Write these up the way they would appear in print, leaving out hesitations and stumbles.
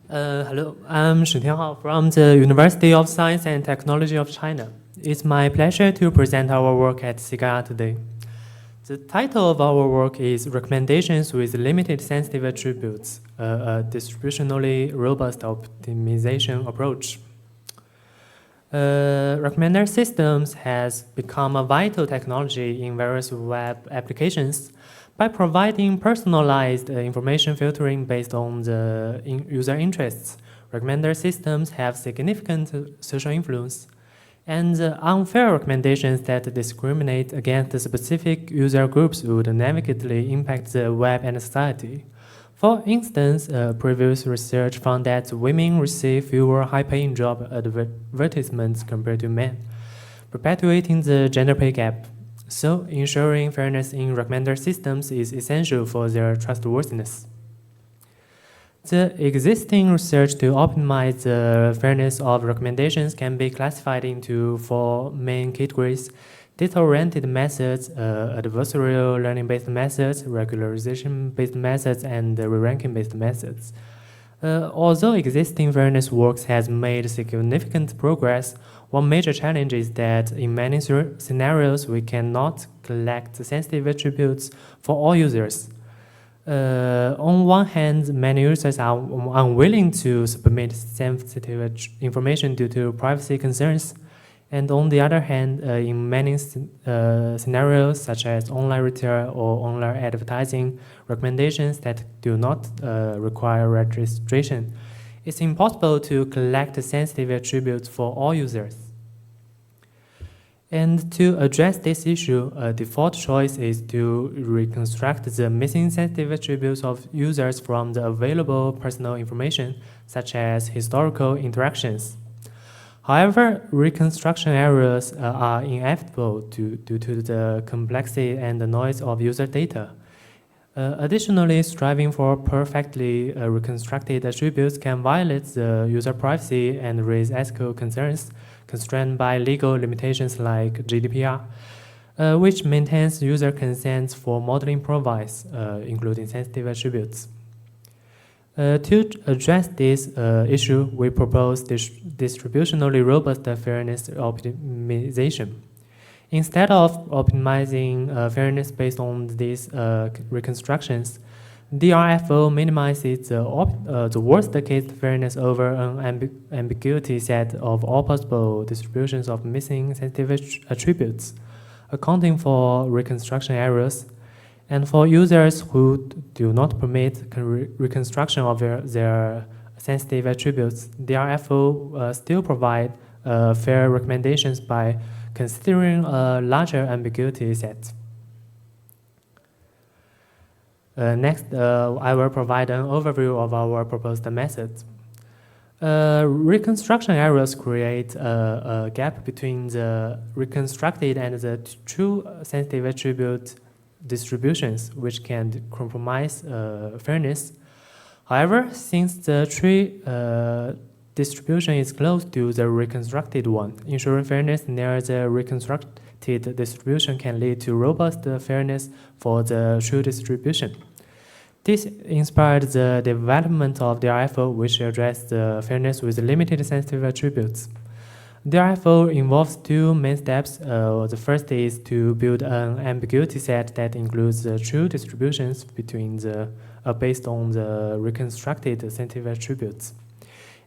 Hello, I'm Tianhao from the University of Science and Technology of China. It's my pleasure to present our work at SIGIR today. The title of our work is Recommendations with Limited Sensitive Attributes, a distributionally robust optimization approach. Recommender systems has become a vital technology in various web applications by providing personalized information filtering based on the user interests. Recommender systems have significant social influence, and unfair recommendations that discriminate against specific user groups would negatively impact the web and society. For instance, previous research found that women receive fewer high-paying job advertisements compared to men, perpetuating the gender pay gap. So, ensuring fairness in recommender systems is essential for their trustworthiness. The existing research to optimize the fairness of recommendations can be classified into four main categories: data-oriented methods, adversarial learning-based methods, regularization-based methods, and re-ranking-based methods. Although existing fairness works has made significant progress, one major challenge is that in many scenarios we cannot collect sensitive attributes for all users. On one hand, many users are unwilling to submit sensitive information due to privacy concerns. And on the other hand, in many scenarios, such as online retail or online advertising, recommendations that do not require registration, it's impossible to collect sensitive attributes for all users. And to address this issue, a default choice is to reconstruct the missing sensitive attributes of users from the available personal information, such as historical interactions. However, reconstruction errors are inevitable due to the complexity and the noise of user data. Additionally, striving for perfectly reconstructed attributes can violate the user privacy and raise ethical concerns constrained by legal limitations like GDPR, which maintains user consent for modeling profiles, including sensitive attributes. To address this issue, we propose distributionally robust fairness optimization. Instead of optimizing fairness based on these reconstructions, DRFO minimizes the worst case fairness over an ambiguity set of all possible distributions of missing sensitive attributes, accounting for reconstruction errors. And for users who do not permit reconstruction of their sensitive attributes, DRFO still provide fair recommendations by considering a larger ambiguity set. Next, I will provide an overview of our proposed methods. Reconstruction errors create a gap between the reconstructed and the true sensitive attribute distributions, which can compromise fairness. However, since the tree distribution is close to the reconstructed one, ensuring fairness near the reconstructed distribution can lead to robust fairness for the true distribution. This inspired the development of DRFO, which addressed the fairness with limited sensitive attributes. DRFO involves two main steps. The first is to build an ambiguity set that includes the true distributions between based on the reconstructed sensitive attributes.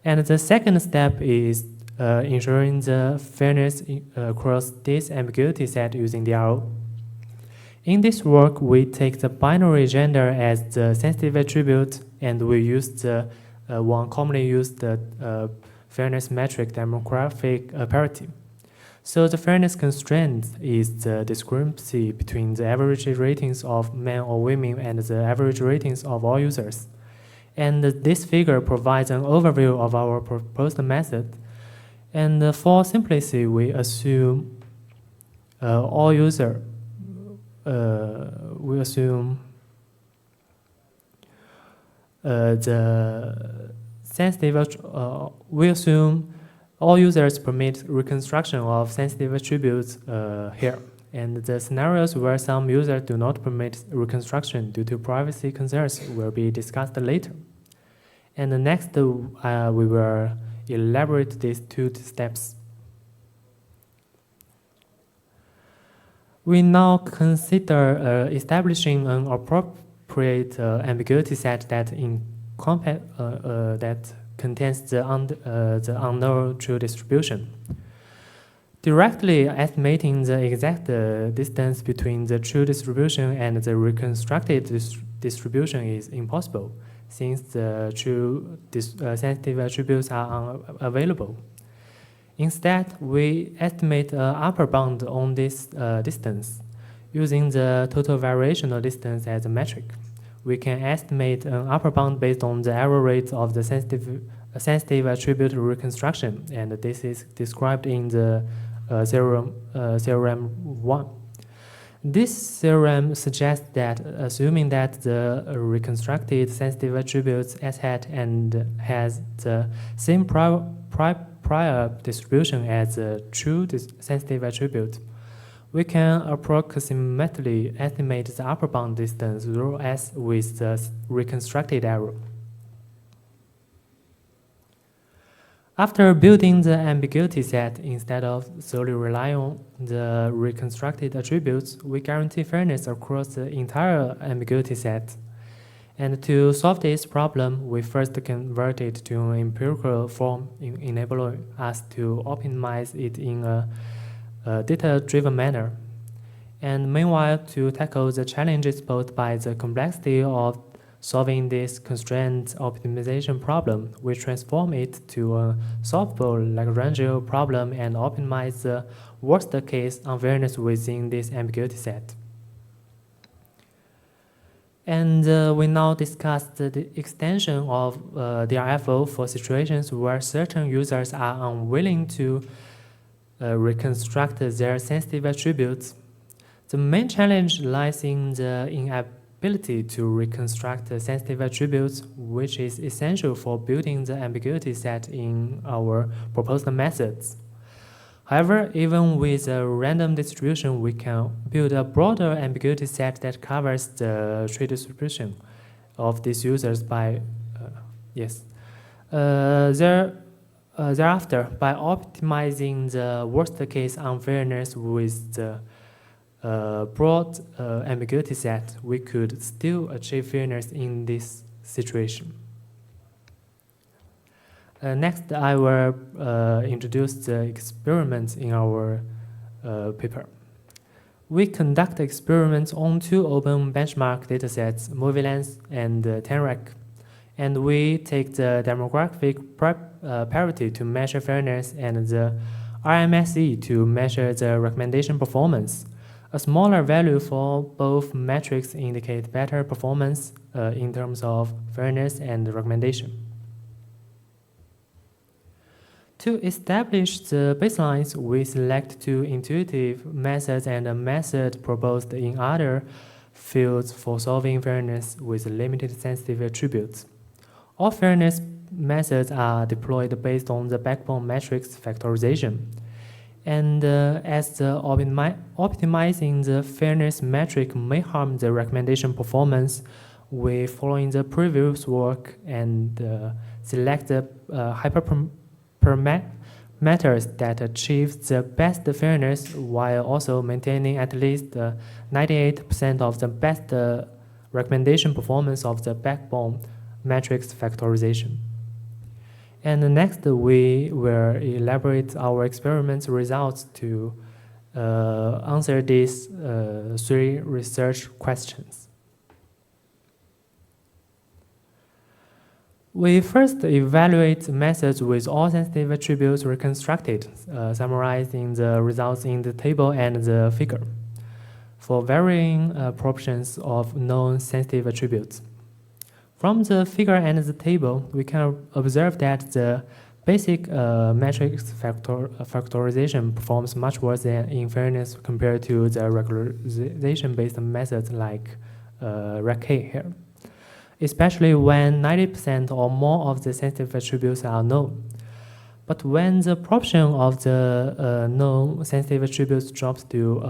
And the second step is ensuring the fairness across this ambiguity set using DRO. In this work, we take the binary gender as the sensitive attribute, and we use the one commonly used fairness metric, demographic parity. So the fairness constraint is the discrepancy between the average ratings of men or women and the average ratings of all users. And this figure provides an overview of our proposed method. And for simplicity, we assume all user. We assume the sensitive. We assume all users permit reconstruction of sensitive attributes here. And the scenarios where some users do not permit reconstruction due to privacy concerns will be discussed later. And next, we will elaborate these two steps. We now consider establishing an appropriate ambiguity set that contains the unknown true distribution. Directly estimating the exact distance between the true distribution and the reconstructed distribution is impossible, since the true sensitive attributes are unavailable. Instead, we estimate an upper bound on this distance. Using the total variational distance as a metric, we can estimate an upper bound based on the error rate of the sensitive attribute reconstruction, and this is described in the theorem 1. This theorem suggests that assuming that the reconstructed sensitive attributes S hat and has the same prior distribution as the true sensitive attribute, we can approximately estimate the upper bound distance rho S with the reconstructed error. After building the ambiguity set, instead of solely relying on the reconstructed attributes, we guarantee fairness across the entire ambiguity set. And to solve this problem, we first convert it to an empirical form, enabling us to optimize it in a data-driven manner. And meanwhile, to tackle the challenges posed by the complexity of solving this constraint optimization problem, we transform it to a solvable Lagrangian problem and optimize the worst-case unfairness within this ambiguity set. And we now discuss the extension of DRFO for situations where certain users are unwilling to reconstruct their sensitive attributes. The main challenge lies in the inability to reconstruct the sensitive attributes, which is essential for building the ambiguity set in our proposed methods. However, even with a random distribution, we can build a broader ambiguity set that covers the true distribution of these users by, thereafter, by optimizing the worst-case unfairness with the broad ambiguity set, we could still achieve fairness in this situation. Next, I will introduce the experiments in our paper. We conduct experiments on two open benchmark datasets, MovieLens and TenRec, and we take the demographic parity to measure fairness and the RMSE to measure the recommendation performance. A smaller value for both metrics indicate better performance in terms of fairness and recommendation. To establish the baselines, we select two intuitive methods and a method proposed in other fields for solving fairness with limited sensitive attributes. All fairness methods are deployed based on the backbone matrix factorization. And as the optimizing the fairness metric may harm the recommendation performance, we follow in the previous work and select the hyperparameters that achieve the best fairness while also maintaining at least 98% of the best recommendation performance of the backbone matrix factorization. And next, we will elaborate our experiments results to answer these three research questions. We first evaluate methods with all sensitive attributes reconstructed, summarizing the results in the table and the figure, for varying proportions of known sensitive attributes. From the figure and the table, we can observe that the basic matrix factorization performs much worse than in fairness compared to the regularization-based methods like RecSys here, especially when 90% or more of the sensitive attributes are known. But when the proportion of the known sensitive attributes drops to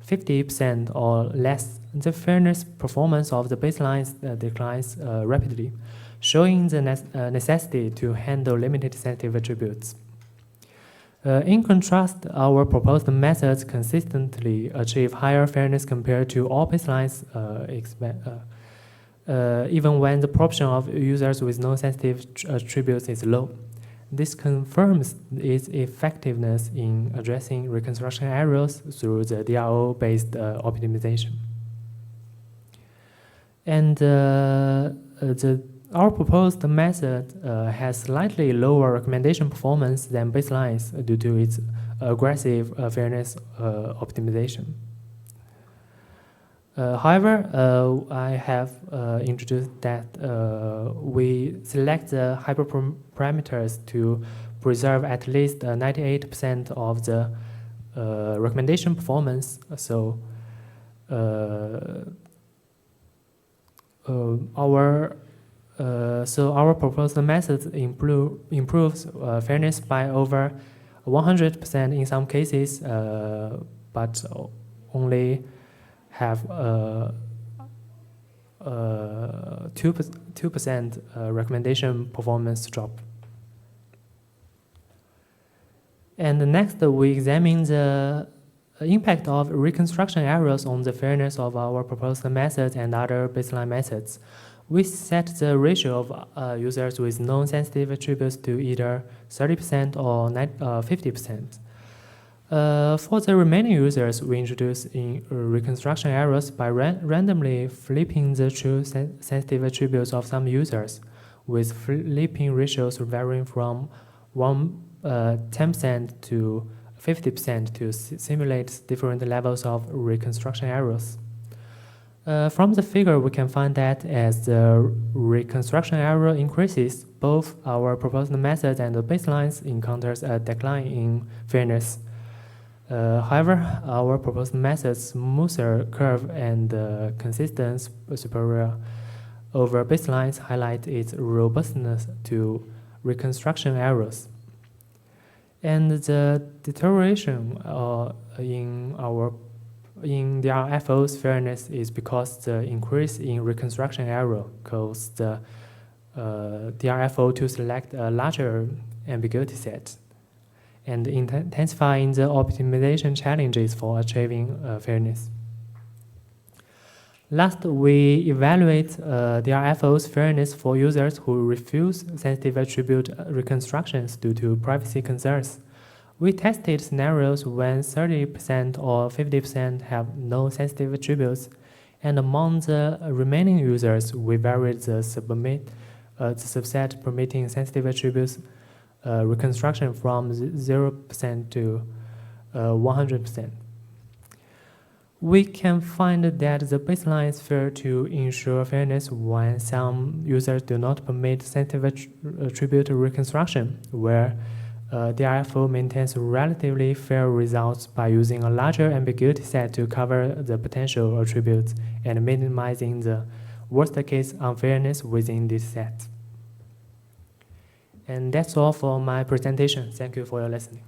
50% or less, the fairness performance of the baselines declines rapidly, showing the necessity to handle limited sensitive attributes. In contrast, our proposed methods consistently achieve higher fairness compared to all baselines, even when the proportion of users with no sensitive attributes is low. This confirms its effectiveness in addressing reconstruction errors through the DRO-based optimization. And our proposed method has slightly lower recommendation performance than baselines due to its aggressive fairness optimization. However, I have introduced that we select the hyperparameters to preserve at least 98% of the recommendation performance. So our proposed method improves fairness by over 100% in some cases, but only have 2% recommendation performance drop. And next, we examine the impact of reconstruction errors on the fairness of our proposed methods and other baseline methods. We set the ratio of users with non-sensitive attributes to either 30% or 50%. For the remaining users, we introduce in reconstruction errors by randomly flipping the true sensitive attributes of some users, with flipping ratios varying from 10% to 50% to simulate different levels of reconstruction errors. From the figure, we can find that as the reconstruction error increases, both our proposed methods and the baselines encounters a decline in fairness. However, our proposed method's smoother curve and consistent superior over baselines highlight its robustness to reconstruction errors. And the deterioration in the RFO's fairness is because the increase in reconstruction error caused the RFO to select a larger ambiguity set and intensifying the optimization challenges for achieving fairness. Last, we evaluate the RFO's fairness for users who refuse sensitive attribute reconstructions due to privacy concerns. We tested scenarios when 30% or 50% have no sensitive attributes, and among the remaining users, we varied the subset permitting sensitive attributes reconstruction from 0% to 100%. We can find that the baselines fail to ensure fairness when some users do not permit sensitive attribute reconstruction, where the RFO maintains relatively fair results by using a larger ambiguity set to cover the potential attributes and minimizing the worst-case unfairness within this set. And that's all for my presentation. Thank you for your listening.